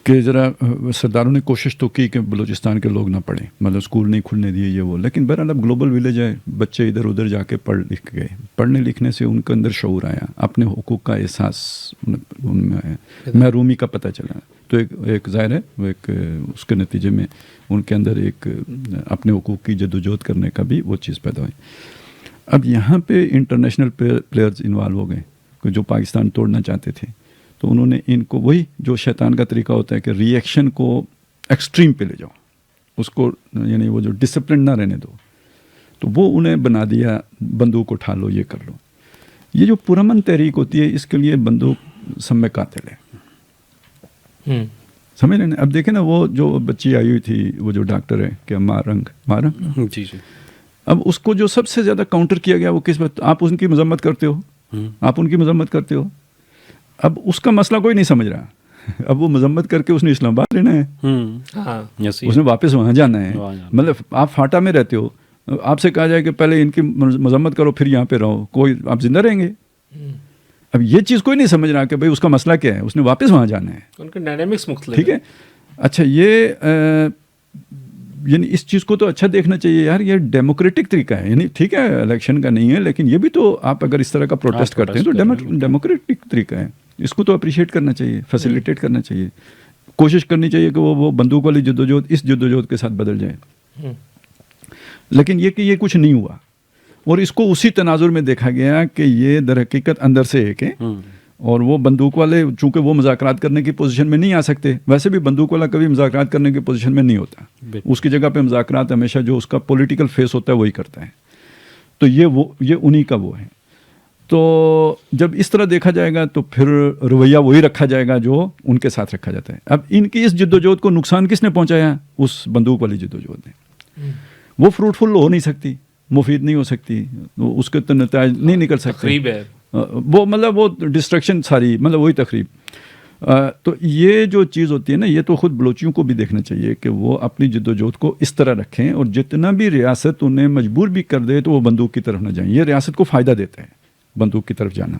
کہ ذرا سرداروں نے کوشش تو کی کہ بلوچستان کے لوگ نہ پڑھیں، مطلب اسکول نہیں کھلنے دیے یہ وہ، لیکن بہرحال اب گلوبل ولیج ہے، بچے ادھر ادھر جا کے پڑھ لکھ گئے، پڑھنے لکھنے سے ان کے اندر شعور آیا، اپنے حقوق کا احساس ان میں آیا، محرومی کا پتہ چلا، تو ایک ظاہر ہے وہ ایک اس کے نتیجے میں ان کے اندر ایک اپنے حقوق کی جدوجہد کرنے کا بھی وہ چیز پیدا ہوئی۔ اب یہاں پہ انٹرنیشنل پلیئرز انوالو ہو گئے جو پاکستان توڑنا چاہتے تھے، تو انہوں نے ان کو وہی جو شیطان کا طریقہ ہوتا ہے کہ ری ایکشن کو ایکسٹریم پہ لے جاؤ، اس کو یعنی وہ جو ڈسپلن نہ رہنے دو، تو وہ انہیں بنا دیا بندوق اٹھا لو، یہ کر لو۔ یہ جو پرامن تحریک ہوتی ہے اس کے لیے بندوق سم میں قاتل ہے، سمجھ رہے ہیں؟ اب دیکھیں نا وہ جو بچی آئی ہوئی تھی، وہ جو ڈاکٹر ہے کہ مارنگ جی جی، اب اس کو جو سب سے زیادہ کاؤنٹر کیا گیا وہ کس بات؟ آپ ان کی مذمت کرتے ہو، آپ ان کی مذمت کرتے ہو، اب اس کا مسئلہ کوئی نہیں سمجھ رہا، اب وہ مذمت کر کے اس نے اسلام آباد لینا ہے، اس نے واپس وہاں جانا ہے، مطلب آپ فاٹا میں رہتے ہو، آپ سے کہا جائے کہ پہلے ان کی مذمت کرو پھر یہاں پہ رہو، کوئی آپ زندہ رہیں گے؟ اب یہ چیز کوئی نہیں سمجھ رہا کہ بھائی اس کا مسئلہ کیا ہے، اس نے واپس وہاں جانا ہے، ان کے ڈائنامکس مختلف، ٹھیک ہے۔ اچھا یہ یعنی اس چیز کو تو اچھا دیکھنا چاہیے یار، یہ ڈیموکریٹک طریقہ ہے، یعنی ٹھیک ہے الیکشن کا نہیں ہے، لیکن یہ بھی تو آپ اگر اس طرح کا پروٹیسٹ کرتے ہیں تو ڈیموکریٹک طریقہ ہے، اس کو تو اپریشیٹ کرنا چاہیے، فیسیلیٹیٹ کرنا چاہیے، کوشش کرنی چاہیے کہ وہ بندوق والی جدوجہد اس جدوجہد کے ساتھ بدل جائے، لیکن یہ کہ یہ کچھ نہیں ہوا، اور اس کو اسی تناظر میں دیکھا گیا کہ یہ در حقیقت اندر سے ایک ہے، اور وہ بندوق والے چونکہ وہ مذاکرات کرنے کی پوزیشن میں نہیں آ سکتے، ویسے بھی بندوق والا کبھی مذاکرات کرنے کی پوزیشن میں نہیں ہوتا، اس کی جگہ پہ مذاکرات ہمیشہ جو اس کا پولیٹیکل فیس ہوتا ہے وہی کرتا ہے، تو یہ انہی کا وہ ہے۔ تو جب اس طرح دیکھا جائے گا تو پھر رویہ وہی رکھا جائے گا جو ان کے ساتھ رکھا جاتا ہے۔ اب ان کی اس جدوجہد کو نقصان کس نے پہنچایا؟ اس بندوق والی جدوجہد نے، وہ فروٹفل ہو نہیں سکتی، مفید نہیں ہو سکتی، اس کے نتائج نہیں نکل سکتے، وہ مطلب وہ ڈسٹرکشن ساری، مطلب وہی تقریب۔ تو یہ جو چیز ہوتی ہے نا، یہ تو خود بلوچیوں کو بھی دیکھنا چاہیے کہ وہ اپنی جدوجہد کو اس طرح رکھیں، اور جتنا بھی ریاست انہیں مجبور بھی کر دے تو وہ بندوق کی طرف نہ جائیں۔ یہ ریاست کو فائدہ دیتا ہے بندوق کی طرف جانا،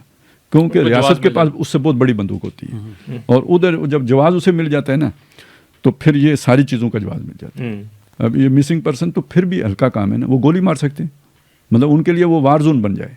کیونکہ ریاست کے پاس اس سے بہت بڑی بندوق ہوتی ہے، اور ادھر جب جواز اسے مل جاتا ہے نا تو پھر یہ ساری چیزوں کا جواز مل جاتا ہے۔ اب یہ مسنگ پرسن تو پھر بھی ہلکا کام ہے نا، وہ گولی مار سکتے ہیں، مطلب ان کے لیے وہ وار زون بن جائے۔